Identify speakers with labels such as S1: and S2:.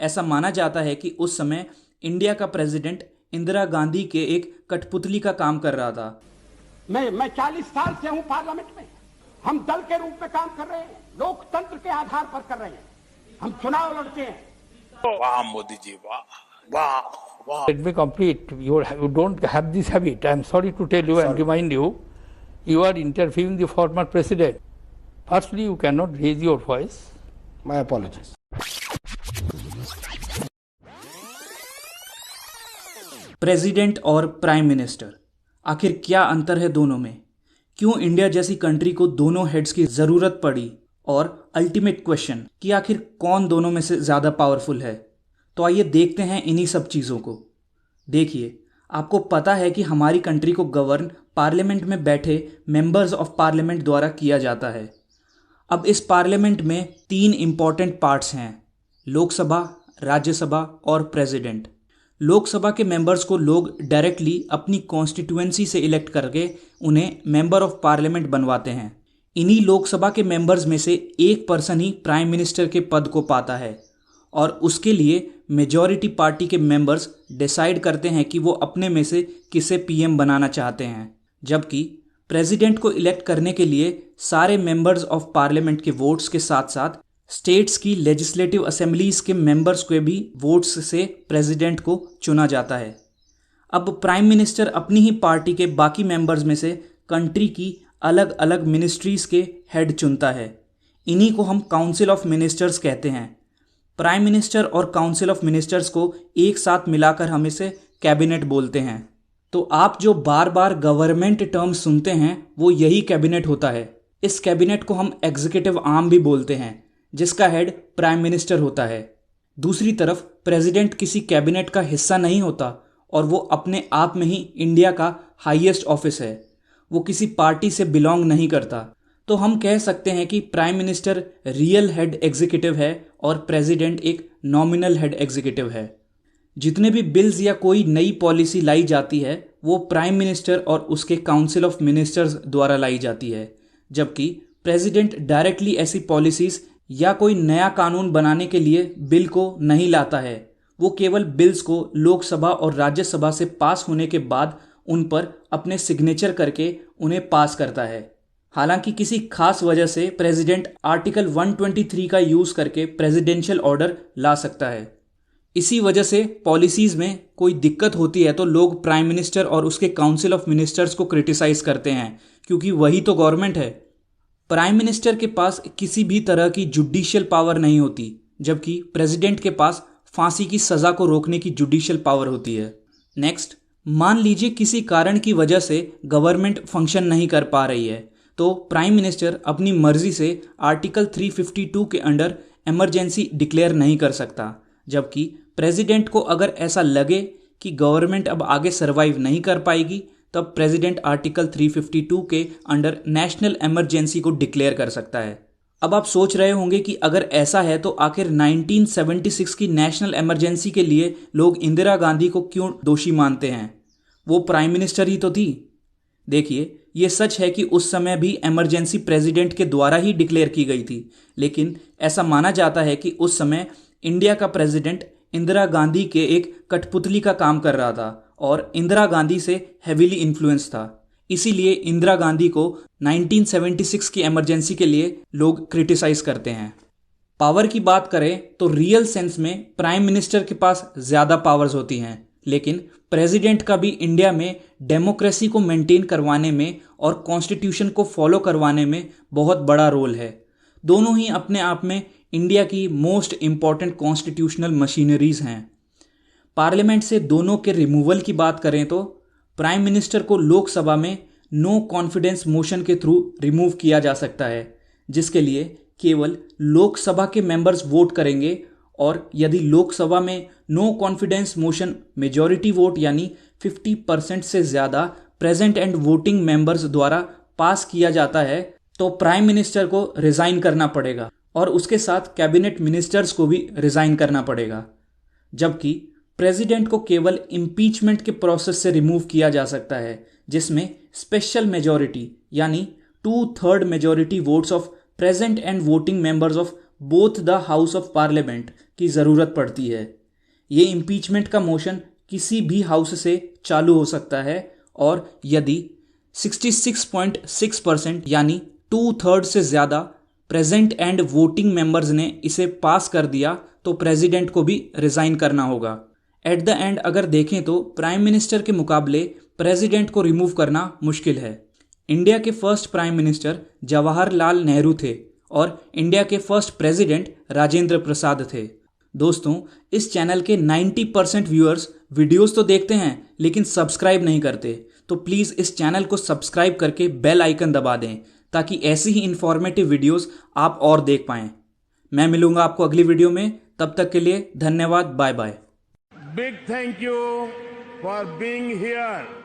S1: ऐसा माना जाता है कि उस समय इंडिया का प्रेसिडेंट इंदिरा गांधी के एक कठपुतली का काम कर रहा था।
S2: मैं 40 साल से हूं पार्लियामेंट में। हम दल के रूप में काम कर रहे हैं, लोकतंत्र के आधार पर कर रहे हैं, हम चुनाव लड़ते हैं।
S3: वाह मोदी जी, वाह वाह वाह।
S4: Let me complete. You don't have this habit. I am sorry to tell you and remind you, you are interviewing the former president. Firstly, you cannot raise your voice.
S2: My apologies.
S1: President और prime minister, आखिर क्या अंतर है दोनों में? क्यों India जैसी country को दोनों हेड्स की जरूरत पड़ी? और अल्टीमेट क्वेश्चन कि आखिर कौन दोनों में से ज्यादा पावरफुल है? तो आइए देखते हैं इन्हीं सब चीजों को। देखिए, आपको पता है कि हमारी कंट्री को गवर्न पार्लियामेंट में बैठे मेंबर्स ऑफ पार्लियामेंट द्वारा किया जाता है। अब इस पार्लियामेंट में 3 इंपॉर्टेंट पार्ट्स हैं: लोकसभा, राज्यसभा और प्रेसिडेंट। लोकसभा के मेंबर्स को लोग डायरेक्टली अपनी कॉन्स्टिट्यूएंसी से इलेक्ट करके उन्हें मेंबर ऑफ पार्लियामेंट बनवाते हैं। इन्हीं लोकसभा के मेंबर्स में से एक पर्सन ही प्राइम मिनिस्टर के पद को पाता है और उसके लिए मेजॉरिटी पार्टी के मेंबर्स डिसाइड करते हैं कि वो अपने में से किसे पीएम बनाना चाहते हैं। जबकि प्रेसिडेंट को इलेक्ट करने के लिए सारे मेंबर्स ऑफ पार्लियामेंट के वोट्स के साथ साथ स्टेट्स की लेजिस्लेटिव असेंबलीज के मेंबर्स को भी वोट्स से प्रेसिडेंट को चुना जाता है। अब प्राइम मिनिस्टर अपनी ही पार्टी के बाकी मेंबर्स में से कंट्री की अलग अलग मिनिस्ट्रीज के हेड चुनता है। इन्हीं को हम काउंसिल ऑफ मिनिस्टर्स कहते हैं। प्राइम मिनिस्टर और काउंसिल ऑफ मिनिस्टर्स को एक साथ मिलाकर हम इसे कैबिनेट बोलते हैं। तो आप जो बार बार गवर्नमेंट टर्म सुनते हैं वो यही कैबिनेट होता है। इस कैबिनेट को हम एग्जीक्यूटिव आर्म भी बोलते हैं, जिसका हेड प्राइम मिनिस्टर होता है। दूसरी तरफ प्रेसिडेंट किसी कैबिनेट का हिस्सा नहीं होता और वो अपने आप में ही इंडिया का हाईएस्ट ऑफिस है। वो किसी पार्टी से बिलोंग नहीं करता। तो हम कह सकते हैं कि prime minister real head executive है और प्रेसिडेंट एक नॉमिनल हेड एग्जीक्यूटिव है। जितने भी बिल्स या कोई नई पॉलिसी लाई जाती है वो प्राइम मिनिस्टर और उसके काउंसिल ऑफ मिनिस्टर्स द्वारा लाई जाती है, जबकि प्रेसिडेंट डायरेक्टली ऐसी पॉलिसीज या कोई नया कानून बनाने के लिए बिल को नहीं लाता है। वो केवल बिल्स को लोकसभा और राज्यसभा से पास होने के बाद उन पर अपने सिग्नेचर करके उन्हें पास करता है। हालांकि किसी खास वजह से प्रेसिडेंट आर्टिकल 123 का यूज करके प्रेसिडेंशियल ऑर्डर ला सकता है। इसी वजह से पॉलिसीज में कोई दिक्कत होती है तो लोग प्राइम मिनिस्टर और उसके काउंसिल ऑफ मिनिस्टर्स को क्रिटिसाइज करते हैं, क्योंकि वही तो गवर्नमेंट है। प्राइम मिनिस्टर के पास किसी भी तरह की जुडिशियल पावर नहीं होती, जबकि प्रेसिडेंट के पास फांसी की सजा को रोकने की जुडिशियल पावर होती है। नेक्स्ट, मान लीजिए किसी कारण की वजह से गवर्नमेंट फंक्शन नहीं कर पा रही है, तो प्राइम मिनिस्टर अपनी मर्जी से आर्टिकल 352 के अंडर इमरजेंसी डिक्लेयर नहीं कर सकता। जबकि प्रेसिडेंट को अगर ऐसा लगे कि गवर्नमेंट अब आगे सर्वाइव नहीं कर पाएगी, तब प्रेसिडेंट आर्टिकल 352 के अंडर नेशनल इमरजेंसी को डिक्लेयर कर सकता है। अब आप सोच रहे होंगे कि अगर ऐसा है तो आखिर 1976 की नेशनल इमरजेंसी के लिए लोग इंदिरा गांधी को क्यों दोषी मानते हैं? वो प्राइम मिनिस्टर ही तो थी। देखिए, ये सच है कि उस समय भी इमरजेंसी प्रेसिडेंट के द्वारा ही डिक्लेयर की गई थी, लेकिन ऐसा माना जाता है कि उस समय इंडिया का प्रेसिडेंट इंदिरा गांधी के एक कठपुतली का काम कर रहा था और इंदिरा गांधी से हेवीली इन्फ्लुएंस था। इसीलिए इंदिरा गांधी को 1976 की इमरजेंसी के लिए लोग क्रिटिसाइज करते हैं। पावर की बात करें तो रियल सेंस में प्राइम मिनिस्टर के पास ज़्यादा पावर्स होती हैं, लेकिन प्रेसिडेंट का भी इंडिया में डेमोक्रेसी को मेंटेन करवाने में और कॉन्स्टिट्यूशन को फॉलो करवाने में बहुत बड़ा रोल है। दोनों ही अपने आप में इंडिया की मोस्ट इम्पॉर्टेंट कॉन्स्टिट्यूशनल मशीनरीज हैं। पार्लियामेंट से दोनों के रिमूवल की बात करें तो प्राइम मिनिस्टर को लोकसभा में नो कॉन्फिडेंस मोशन के थ्रू रिमूव किया जा सकता है, जिसके लिए केवल लोकसभा के मेंबर्स वोट करेंगे और यदि लोकसभा में no confidence motion majority vote यानी 50% से ज़्यादा प्रेजेंट एंड वोटिंग मेंबर्स द्वारा पास किया जाता है तो प्राइम मिनिस्टर को रिजाइन करना पड़ेगा और उसके साथ कैबिनेट मिनिस्टर्स को भी रिजाइन करना पड़ेगा। जबकि प्रेसिडेंट को केवल इम्पीचमेंट के प्रोसेस से रिमूव किया जा सकता है, जिसमें स्पेशल मेजॉरिटी यानी 2/3 majority votes of present and voting members of both the house of parliament की ज़रूरत पड़ती है। ये इम्पीचमेंट का मोशन किसी भी हाउस से चालू हो सकता है और यदि 66.6% यानी 2/3 से ज़्यादा प्रेजेंट एंड वोटिंग मेंबर्स ने इसे पास कर दिया तो प्रेसिडेंट को भी रिज़ाइन करना होगा। एट द एंड अगर देखें तो प्राइम मिनिस्टर के मुकाबले प्रेसिडेंट को रिमूव करना मुश्किल है। इंडिया के first prime minister Jawaharlal Nehru थे और इंडिया के फर्स्ट प्रेसिडेंट राजेंद्र प्रसाद थे। दोस्तों, इस चैनल के 90% व्यूअर्स वीडियोस तो देखते हैं लेकिन सब्सक्राइब नहीं करते, तो प्लीज़ इस चैनल को सब्सक्राइब करके बेल आइकन दबा दें ताकि ऐसी ही इंफॉर्मेटिव वीडियोस आप और देख पाएं। मैं मिलूंगा आपको अगली वीडियो में, तब तक के लिए धन्यवाद, bye bye.
S5: Big thank you for being here.